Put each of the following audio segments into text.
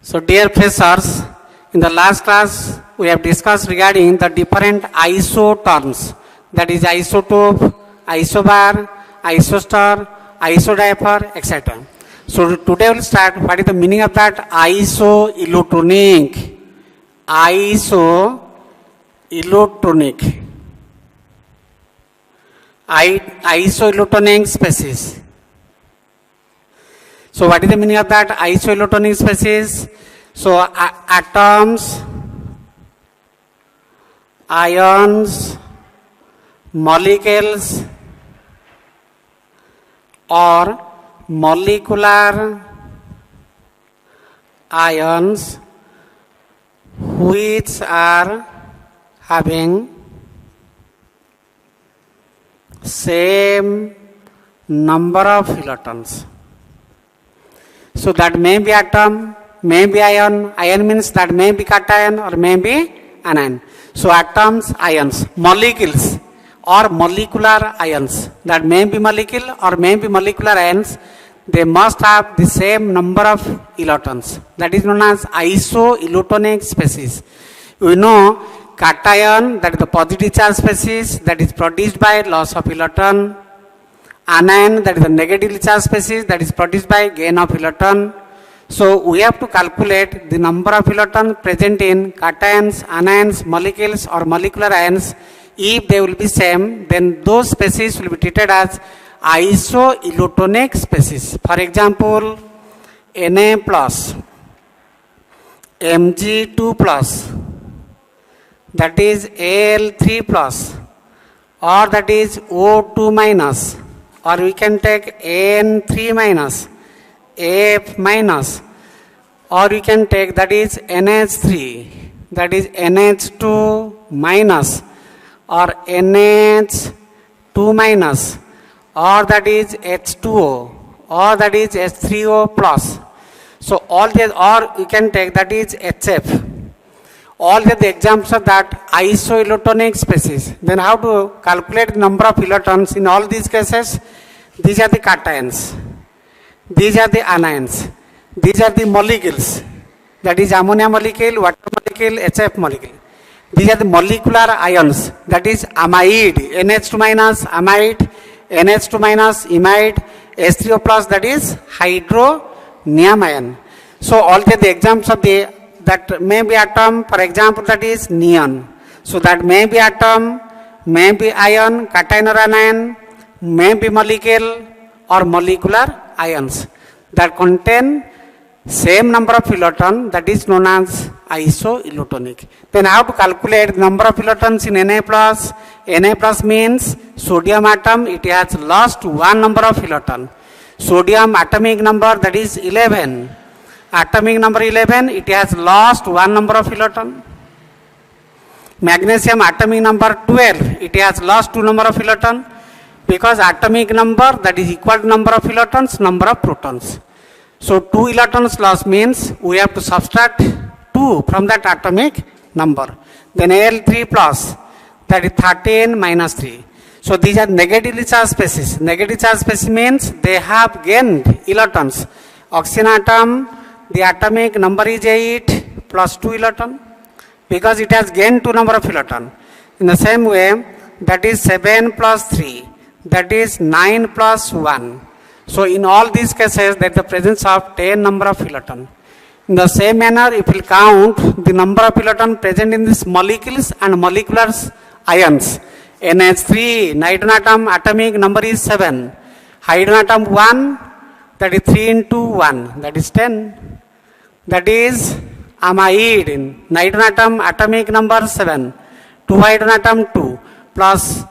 So dear freshers, in the last class we have discussed regarding the different ISO terms, that is isotope, isobar, isostar, isodiapher, etc. So today we will start what is the meaning of that isoelectronic. Isoelectronic. Isoelectronic species. So what is the meaning of that isoelectronic species? So atoms, ions, molecules or molecular ions which are having same number of electrons. So that may be atom, may be ion. Ion means that may be cation or may be anion. So atoms, ions, molecules or molecular ions, that may be molecule or may be molecular ions, they must have the same number of electrons. That is known as isoelectronic species. We know cation, that is the positive charge species, that is produced by loss of electron. Anion, that is the negatively charged species, that is produced by gain of electron. So we have to calculate the number of electrons present in cations, anions, molecules or molecular ions. If they will be same, then those species will be treated as isoelectronic species. For example, Na plus, Mg2 plus, that is Al3 plus, or that is O2 minus, or we can take N3 minus, F minus, or we can take that is NH3, that is NH2 minus, or NH2 minus, or that is H2O, or that is H3O plus. So all these, or you can take that is HF. All the examples of that isoelectronic species. Then how to calculate the number of electrons in all these cases? These are the cations, these are the anions, these are the molecules, that is ammonia molecule, water molecule, HF molecule. These are the molecular ions, that is amide, NH2 minus amide, NH2 minus imide, H3O plus, that is hydronium ion. So all the examples of the that may be atom, for example, that is neon. So that may be atom, may be ion, cation or anion, may be molecule or molecular ions that contain same number of electrons, that is known as isoelectronic. Then how to calculate the number of electrons in Na plus? Na plus means sodium atom, it has lost one number of electrons. Sodium atomic number, that is 11. Atomic number 11, it has lost one number of electrons. Magnesium atomic number 12, it has lost two number of electrons, because atomic number, that is equal to number of electrons, number of protons. So 2 electrons lost means we have to subtract 2 from that atomic number. Then Al3 plus, that is 13 minus 3. So these are negatively charged species. Negative charged species means they have gained electrons. Oxygen atom, the atomic number is 8 plus 2 electron, because it has gained 2 number of electron. In the same way, that is 7 plus 3, that is 9 plus 1. So in all these cases, there is the presence of 10 number of electron. In the same manner, if we count the number of electron present in these molecules and molecular ions, NH3, nitrogen atom atomic number is 7, hydrogen atom 1, that is 3 into 1, that is 10. That is amide, nitrogen atom atomic number 7, 2 hydrogen atom 2, plus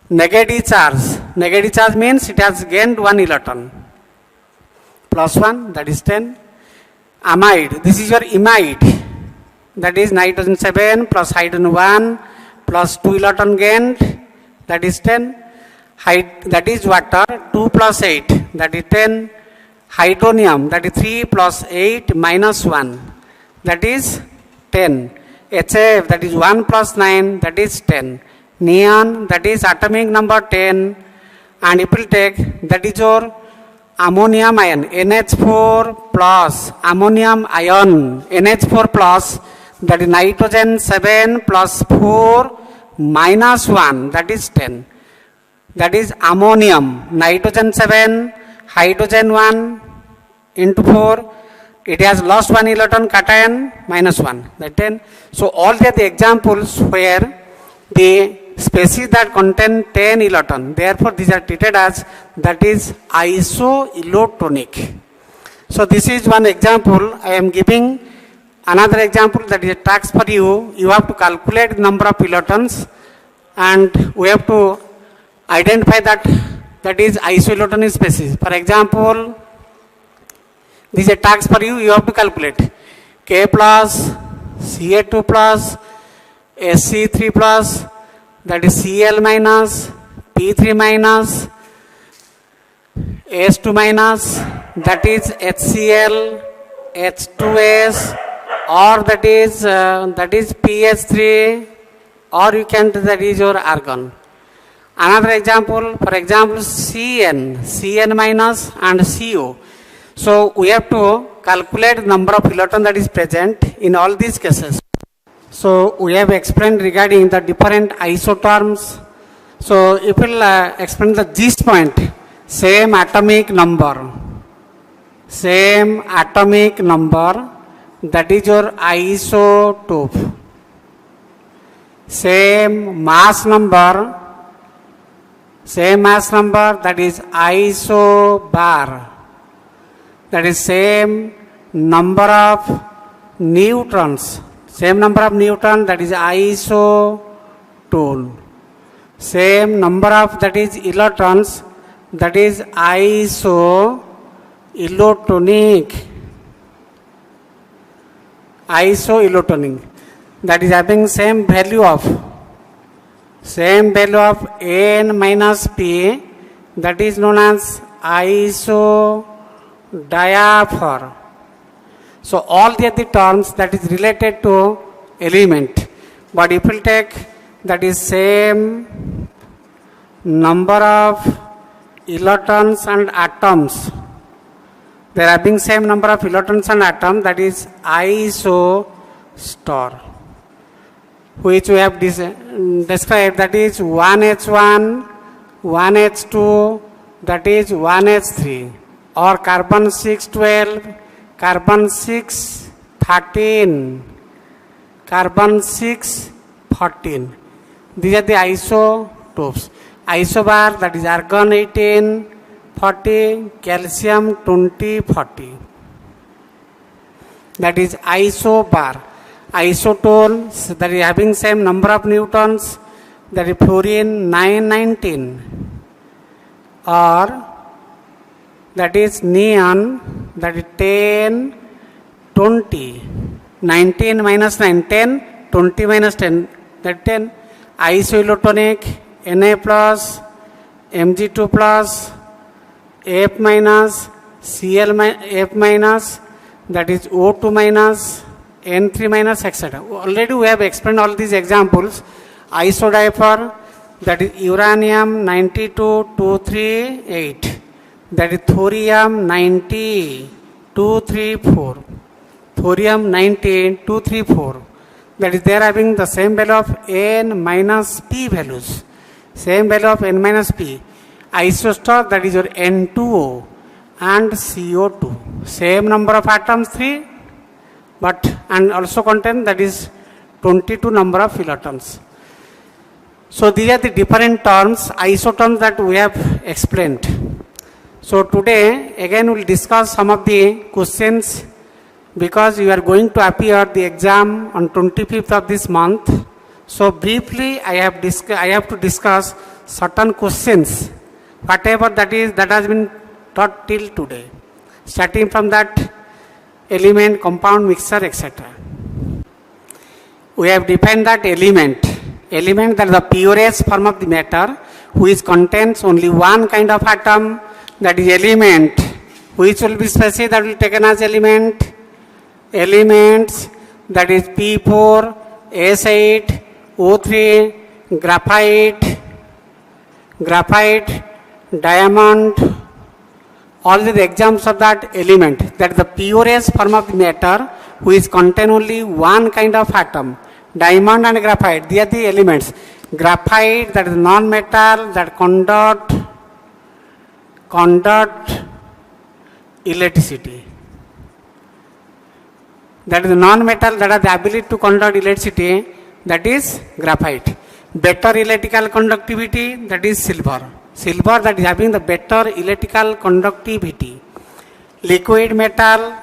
negative charge. Negative charge means it has gained 1 electron, plus 1, that is 10. Amide, this is your imide, that is nitrogen 7 plus hydrogen 1 plus 2 electron gained, that is 10. That is water, 2 plus 8, that is 10. Hydronium, that is 3 plus 8 minus 1, that is 10. HF, that is 1 plus 9, that is 10. Neon, that is atomic number 10, and if we take, that is your ammonium ion NH4 plus ammonium ion NH4 plus, that is nitrogen 7 plus 4 minus 1, that is 10. That is ammonium, nitrogen 7, hydrogen 1 into 4, it has lost 1 electron, cation minus 1, that 10. So all the examples where the species that contain 10 electron, therefore these are treated as, that is isoelotonic. So this is one example I am giving. Another example, that is a task for you. You have to calculate the number of electrons and we have to identify that is isoelotonic species. For example, this is a task for you. You have to calculate K plus, Ca2 plus, Sc3 plus, that is Cl minus, P3 minus, S2 minus, that is HCl, H2S, or that is PH3, or you can, that is your argon. Another example, for example, Cn minus and Co. So we have to calculate the number of electrons that is present in all these cases. So we have explained regarding the different isotherms. So if we will explain the gist point, same atomic number, that is your isotope. Same mass number, that is isobar. That is same number of neutrons, that is isotone. Same number of, that is electrons, that is isoelotonic. That is having same value of n minus p, that is known as isodiapher. So all the other terms that is related to element, but if we take, that is same number of electrons and atoms, they are having same number of electrons and atoms, that is isostar, which we have described, that is 1H1, 1H2, that is 1H3, or carbon 612, carbon 613, carbon 614. These are the isotopes. Isobar, that is argon 18, 40, calcium 20, 40. That is isobar. Isotone, that is having same number of neutrons, that is fluorine 919, or that is neon, that is 10, 20, 19 minus 9, 10, 20 minus 10, that 10. Isoelotonic, Na plus, Mg2 plus, F minus, Cl F minus, that is O2 minus, N3 minus, etc. Already we have explained all these examples. Isodiapher, that is uranium 92238, that is thorium 90234, thorium 90234, that is they are having the same value of N minus P values, same value of N minus P. Isostar, that is your N2O and CO2, same number of atoms 3, but and also contain, that is 22 number of electrons. So these are the different terms, isotones, that we have explained. So today again we will discuss some of the questions, because you are going to appear the exam on 25th of this month. So briefly I have to discuss certain questions, whatever that is, that has been taught till today, starting from that element, compound, mixture, etc. We have defined that element, that is the purest form of the matter, which contains only one kind of atom, that is element. Which will be species that will be taken as element? Elements, that is P4, S8, O3, graphite, diamond, All the examples of that element, that is the purest form of matter, who is contain only one kind of atom. Diamond and graphite, they are the elements. Graphite, that is non-metal, that conduct electricity. That is non-metal, that has the ability to conduct electricity, that is graphite. Better electrical conductivity, that is silver. Silver, that is having the better electrical conductivity. Liquid metal,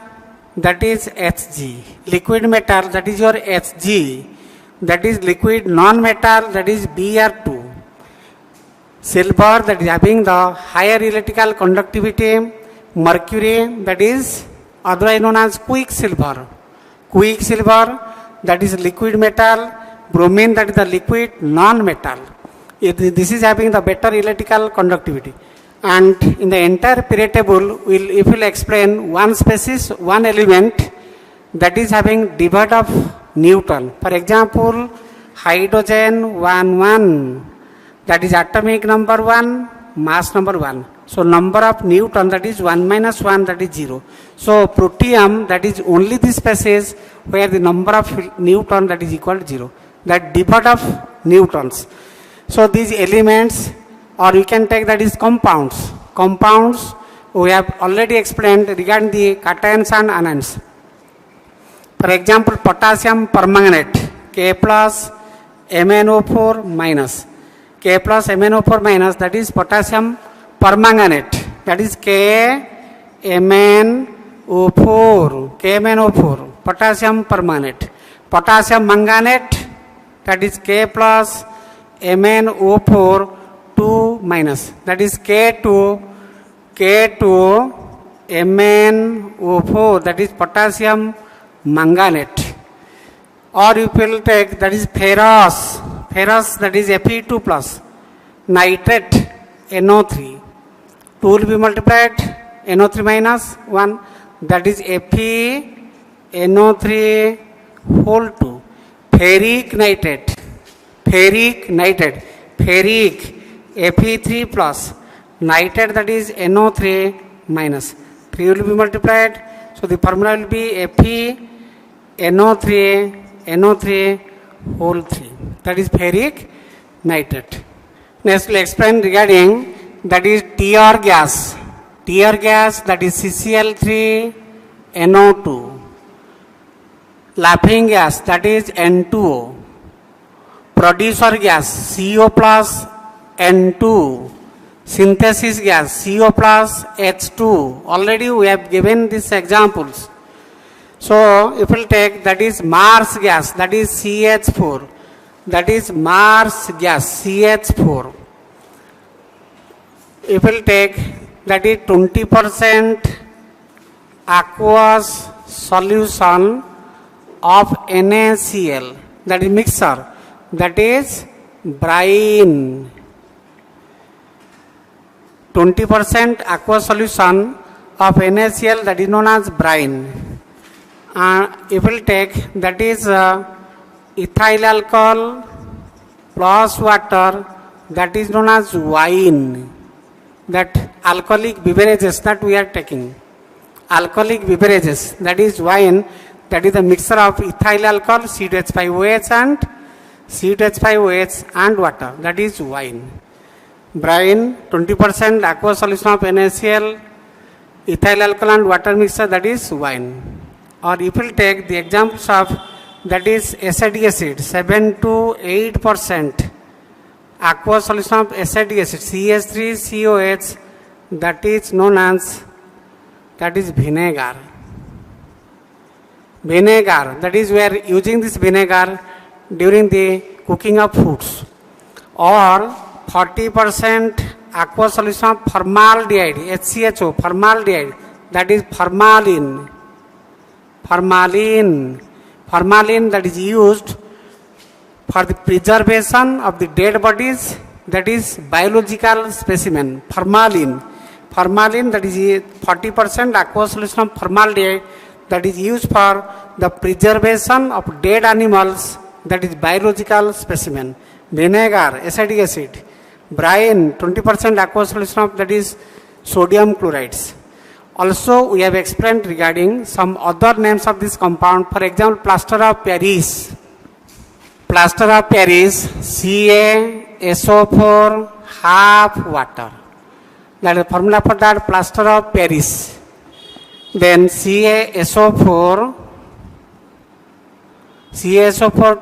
that is Hg. Liquid metal, that is your Hg. That is liquid non-metal, that is Br2. Silver, that is having the higher electrical conductivity. Mercury, that is otherwise known as quicksilver. Quicksilver, that is liquid metal. Bromine, that is the liquid non-metal. This is having the better electrical conductivity. And in the entire period table, if we will explain one species, one element that is having divided of Newton. For example, hydrogen 1, that is atomic number 1, mass number 1. So number of Newton, that is 1 minus 1, that is 0. So protium, that is only the species where the number of Newton, that is equal to 0. That divided of Newtons. So these elements, or you can take that is compounds. Compounds we have already explained regarding the cations and anions. For example, potassium permanganate, K plus MnO4 minus. K plus MnO4 minus, that is potassium permanganate, that is KMnO4, potassium permanganate. Potassium manganate, that is K plus MnO4 2 minus, that is K2 MnO4, that is potassium manganate. Or you will take that is ferrous, that is Fe2 plus. Nitrate, NO3, 2 will be multiplied, NO3 minus 1, that is FeNO3 whole 2. Ferric nitrate, ferric Fe3 plus, nitrate, that is NO3 minus, 3 will be multiplied. So the formula will be FeNO3 whole 3, that is ferric nitrate. Next we will explain regarding that is tear gas, that is CCl3NO2. Laughing gas, that is N2O. Producer gas, CO plus N2. Synthesis gas, CO plus H2. Already we have given these examples. So if we take that is Mars gas, that is CH4. That is Mars gas, CH4. If we take that is 20% aqueous solution of NaCl, that is mixture, that is brine. 20% aqueous solution of NaCl, that is known as brine. If we take that is ethyl alcohol plus water, that is known as wine. That alcoholic beverages that we are taking, alcoholic beverages, that is wine, that is the mixture of ethyl alcohol, C2H5OH and water, that is wine. Brine, 20% aqueous solution of NaCl, ethyl alcohol and water mixture, that is wine. Or if we take the examples of that is acetic acid, 7 to 8% aqueous solution of acetic acid, CH3COH, that is known as, that is vinegar. That is we are using this vinegar during the cooking of foods. Or 40% aqueous solution of formaldehyde, HCHO, formaldehyde, that is formalin, that is used for the preservation of the dead bodies, that is biological specimen. Formalin, that is 40% aqueous solution of formaldehyde, that is used for the preservation of dead animals, that is biological specimen. Vinegar, acetic acid. Brine, 20% aqueous solution of, that is sodium chlorides. Also, we have explained regarding some other names of this compound. For example, plaster of Paris. Plaster of Paris, CaSO4 half water. That is the formula for that, plaster of Paris. Then CaSO4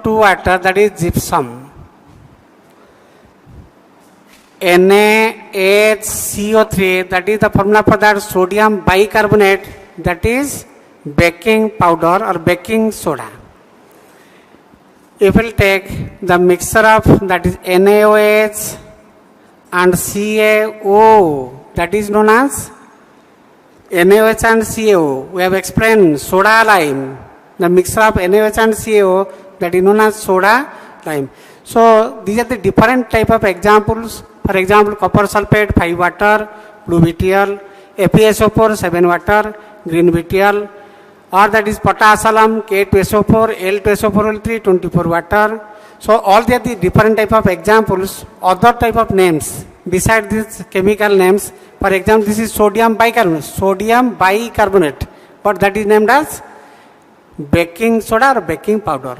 2 water, that is gypsum. NaHCO3, that is the formula for that, sodium bicarbonate, that is baking powder or baking soda. If we will take the mixture of that is NaOH and CaO, that is known as NaOH and CaO. We have explained soda lime. The mixture of NaOH and CaO, that is known as soda lime. So these are the different type of examples. For example, copper sulfate 5 water, blue vitriol, FeSO4 7 water, green vitriol, or that is potash alum, K2SO4, L2SO4L3 24 water. So all the different type of examples, other type of names besides these chemical names. For example, this is sodium bicarbonate, but that is named as baking soda or baking powder.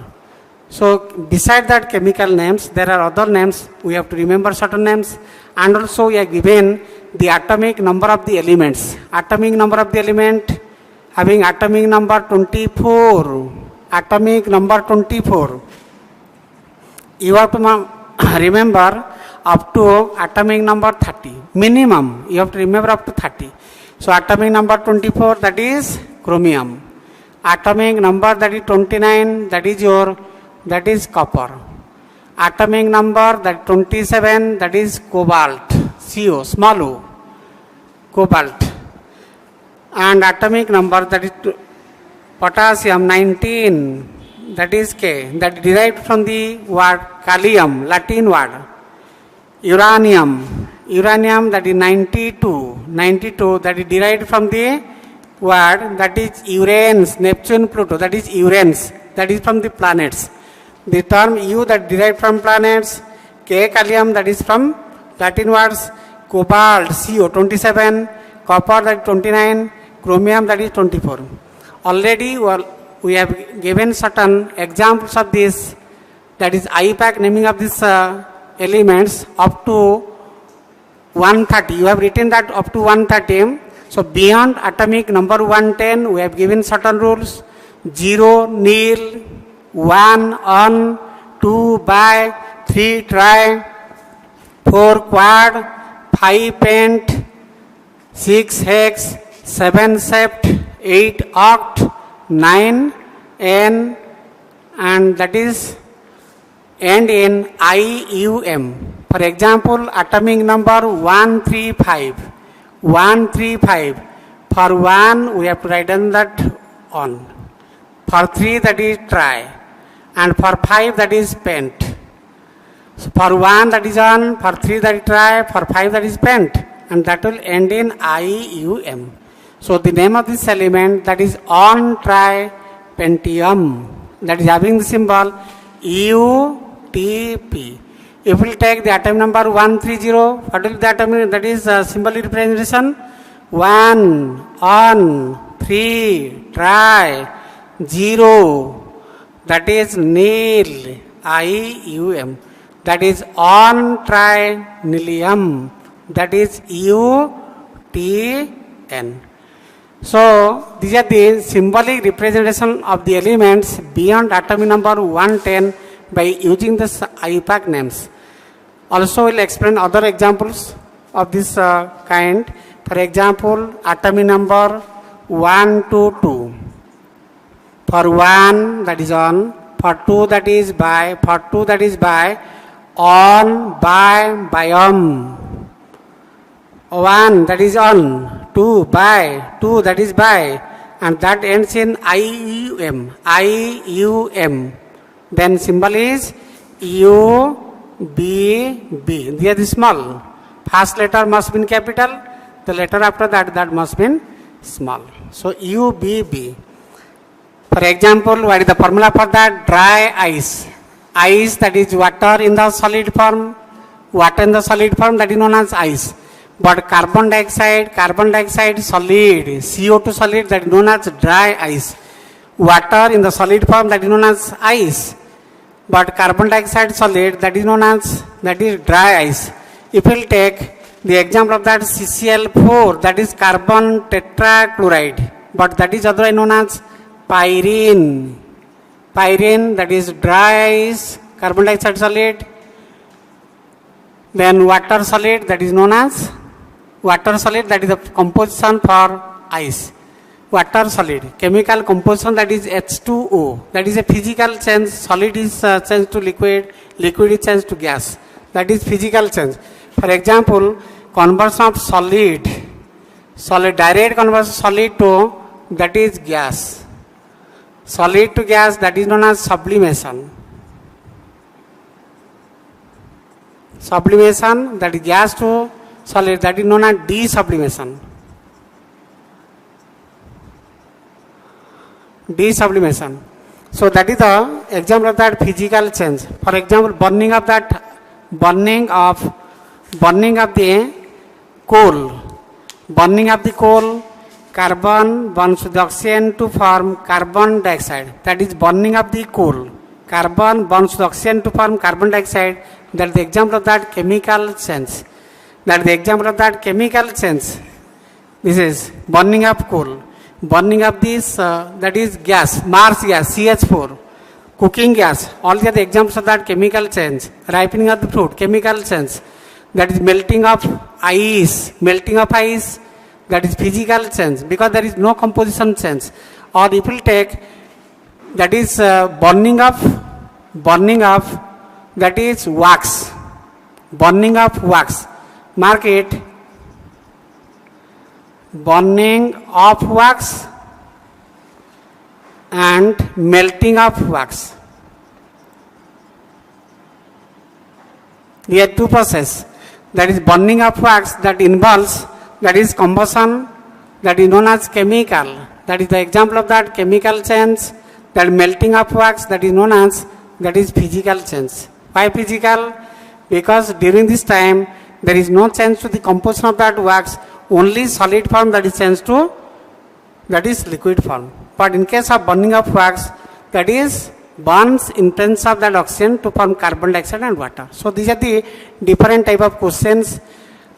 So beside that chemical names, there are other names. We have to remember certain names, and also we are given the atomic number of the elements. Atomic number of the element having atomic number 24. Atomic number 24. You have to remember up to atomic number 30. Minimum you have to remember up to 30. So atomic number 24, that is chromium. Atomic number that is 29, that is copper. Atomic number that 27, that is cobalt, CO, small o, cobalt. And atomic number that is potassium 19, that is K, that is derived from the word kalium, Latin word. Uranium that is 92, that is derived from the word that is Uranus, Neptune, Pluto, that is Uranus, that is from the planets. The term U that derived from planets, K kalium, that is from Latin words, cobalt, CO 27, copper that is 29, chromium that is 24. Already we have given certain examples of this, that is IUPAC naming of these elements up to 130. You have written that up to 130. So beyond atomic number 110, we have given certain rules: 0 nil, 1 on, 2 bi, 3 tri, 4 quad, 5 pent, 6 hex, 7 sept, 8 oct, 9 n, and that is end in IUM. For example, atomic number 135. For 1 we have to write down that on. For 3 that is tri, and for 5 that is pent. So for 1 that is on, for 3 that is tri, for 5 that is pent, and that will end in IUM. So the name of this element, that is on tripentium, that is having the symbol UTP. If we take the atom number 130, what will the atom, that is symbol representation? 1 on, 3 tri, 0, that is nil, IUM, that is on trinilium, that is UTN. So these are the symbolic representation of the elements beyond atomic number 110 by using the IUPAC names. Also we will explain other examples of this kind. For example, atomic number 122. For 1 that is on, for 2 that is by, for 2 that is by, on, by, biome. 1 that is on, 2 by, 2 that is by, and that ends in IUM. Then symbol is UBB. They are the small. First letter must be in capital, the letter after that must be in small. So UBB. For example, what is the formula for that? Dry ice. Ice, that is water in the solid form. Water in the solid form, that is known as ice. But carbon dioxide solid, CO2 solid, that is known as dry ice. Water in the solid form, that is known as ice. But carbon dioxide solid, that is known as, that is dry ice. If we will take the example of that CCl4, that is carbon tetrachloride, but that is otherwise known as pyrene. Pyrene, that is dry ice, carbon dioxide solid. Then water solid, that is known as water solid, that is the composition for ice. Water solid, chemical composition, that is H2O, that is a physical change. Solid is changed to liquid, liquid is changed to gas, that is physical change. For example, conversion of solid, direct conversion solid to, that is gas. Solid to gas, that is known as sublimation. Sublimation, that is gas to solid, that is known as desublimation. Desublimation. So that is the example of that physical change. For example, burning of the coal. Burning of the coal, carbon burns with oxygen to form carbon dioxide. That is burning of the coal. Carbon burns with oxygen to form carbon dioxide. That is the example of that chemical change. That is the example of that chemical change. This is burning of coal. Burning of this, that is gas, Mars gas, CH4. Cooking gas, all the other examples of that chemical change. Ripening of the fruit, chemical change. That is melting of ice, that is physical change, because there is no composition change. Or if we take, that is burning of, that is wax, burning of wax. Mark it, burning of wax and melting of wax. There are two processes. That is burning of wax, that involves, that is combustion, that is known as chemical. That is the example of that chemical change. That melting of wax, that is known as, that is physical change. Why physical? Because during this time there is no change to the composition of that wax, only solid form that is changed to, that is liquid form. But in case of burning of wax, that is burns in presence of that oxygen to form carbon dioxide and water. So these are the different type of questions,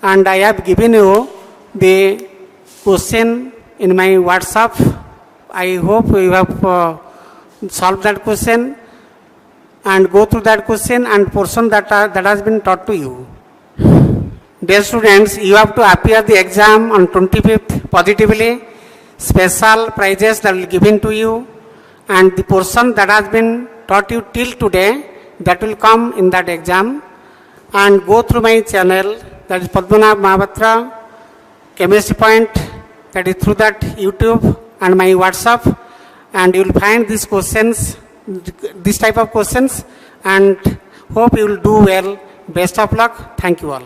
and I have given you the question in my WhatsApp. I hope you have solved that question and go through that question and portion that has been taught to you. Dear students, you have to appear the exam on 25th positively. Special prizes that will be given to you, and the portion that has been taught you till today, that will come in that exam. And go through my channel, that is Padmanabh Mahapatra, Chemistry Point, that is through that YouTube and my WhatsApp, and you will find these questions, this type of questions, and hope you will do well. Best of luck. Thank you all.